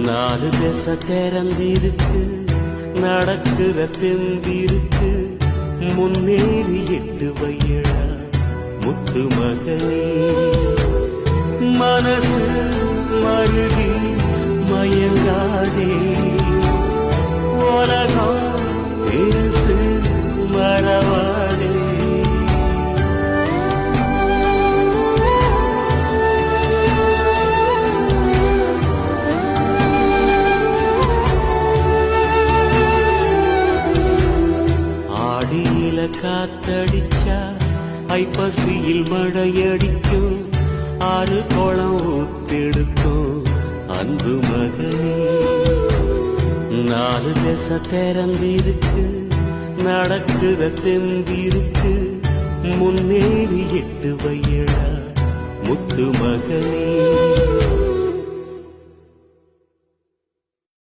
நாலு திசை திறந்திருக்கு, நடக்கிற தெம்பிருக்கு, முன்னேறி 8 வையடா முத்து மகனே. மனசு மருகி மயங்காதே, உலகம் பெருசு மறவாதே. ஆடியில காத்தடிச்சா ஐப்பசியில் மழையடிக்கும், 6 குளம் ஊத்தெடுக்கும் அன்பு மகனே. 4 திசை திறந்திருக்கு, நடக்கிற தெம்பிருக்கு, முன்னேறி 8 வையடா முத்து மகனே.